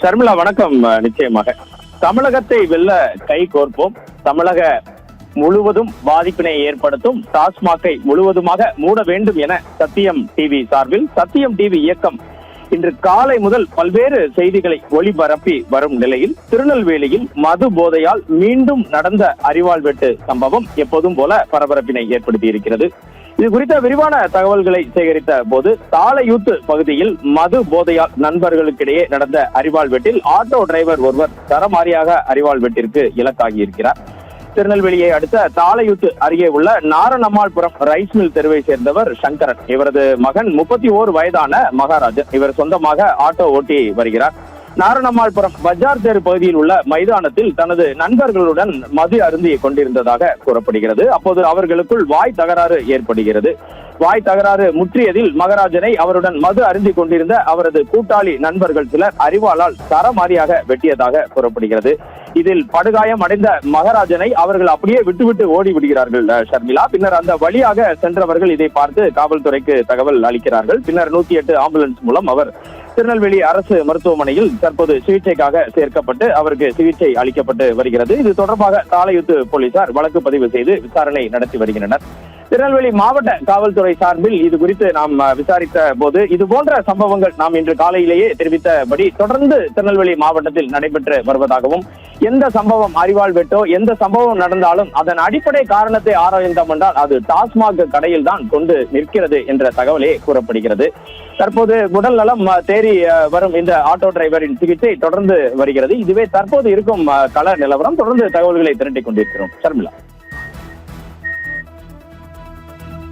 ஷர்மிளா வணக்கம். நிச்சயமாக தமிழகத்தை வெல்ல கை கோர்ப்போம். தமிழக முழுவதும் பாதிப்பினை ஏற்படுத்தும் டாஸ்மாகை முழுவதுமாக மூட வேண்டும் என சத்தியம் டிவி சார்பில் சத்தியம் டிவி இயக்கம் இன்று காலை முதல் பல்வேறு செய்திகளை ஒளிபரப்பி வரும் நிலையில் திருநெல்வேலியில் மது போதையால் மீண்டும் நடந்த அரிவாள் வெட்டு சம்பவம் எப்போதும் போல பரபரப்பினை ஏற்படுத்தி இருக்கிறது. இது குறித்த விரிவான தகவல்களை சேகரித்த போது தாளையூத்து பகுதியில் மது போதையால் நண்பர்களுக்கிடையே நடந்த அரிவாள் வெட்டில் ஆட்டோ டிரைவர் ஒருவர் தரமாரியாக அரிவாள் வெட்டிற்கு இலக்காகி இருக்கிறார். திருநெல்வேலியை அடுத்த தாளையூத்து அருகே உள்ள நாரணம்மாள்புரம் ரைஸ் மில் தெருவை சேர்ந்தவர் சங்கரன். இவரது மகன் 31 வயதான மகாராஜன். இவர் சொந்தமாக ஆட்டோ ஓட்டி வருகிறார். நாரணம்மாள்புரம் பஜார் தெரு பகுதியில் உள்ள மைதானத்தில் தனது நண்பர்களுடன் மது அருந்தி கொண்டிருந்ததாக கூறப்படுகிறது. அப்போது அவர்களுக்குள் வாய் தகராறு ஏற்படுகிறது. வாய் தகராறு முற்றியதில் மகாராஜனை அவருடன் மது அருந்தி கொண்டிருந்த அவரது கூட்டாளி நண்பர்கள் சிலர் அரிவாளால் சரமாரியாக வெட்டியதாக கூறப்படுகிறது. இதில் படுகாயம் அடைந்த மகாராஜனை அவர்கள் அப்படியே விட்டுவிட்டு ஓடி விடுகிறார்கள் ஷர்மிளா. பின்னர் அந்த வழியாக சென்றவர்கள் இதை பார்த்து காவல்துறைக்கு தகவல் அளிக்கிறார்கள். பின்னர் 108 ஆம்புலன்ஸ் மூலம் அவர் திருநெல்வேலி அரசு மருத்துவமனையில் தற்போது சிகிச்சைக்காக சேர்க்கப்பட்டு அவருக்கு சிகிச்சை அளிக்கப்பட்டு வருகிறது. இது தொடர்பாக தாளையூத்து போலீசார் வழக்கு பதிவு செய்து விசாரணை நடத்தி வருகின்றனர். திருநெல்வேலி மாவட்ட காவல்துறை சார்பில் இது குறித்து நாம் விசாரித்த போது இது போன்ற சம்பவங்கள் நாம் இன்று காலையிலேயே தெரிவித்தபடி தொடர்ந்து திருநெல்வேலி மாவட்டத்தில் நடைபெற்று வருவதாகவும், எந்த சம்பவம் அரிவாள் வெட்டோ எந்த சம்பவம் நடந்தாலும் அதன் அடிப்படை காரணத்தை ஆராய்ந்தோம் என்றால் அது டாஸ்மாக் கடையில் தான் கொண்டு நிற்கிறது என்ற தகவலே கூறப்படுகிறது. தற்போது உடல் நலம் தேறி வரும் இந்த ஆட்டோ டிரைவரின் சிகிச்சை தொடர்ந்து வருகிறது. இதுவே தற்போது இருக்கும் கள நிலவரம். தொடர்ந்து தகவல்களை திரட்டிக் கொண்டிருக்கிறோம். ஷர்மிளா.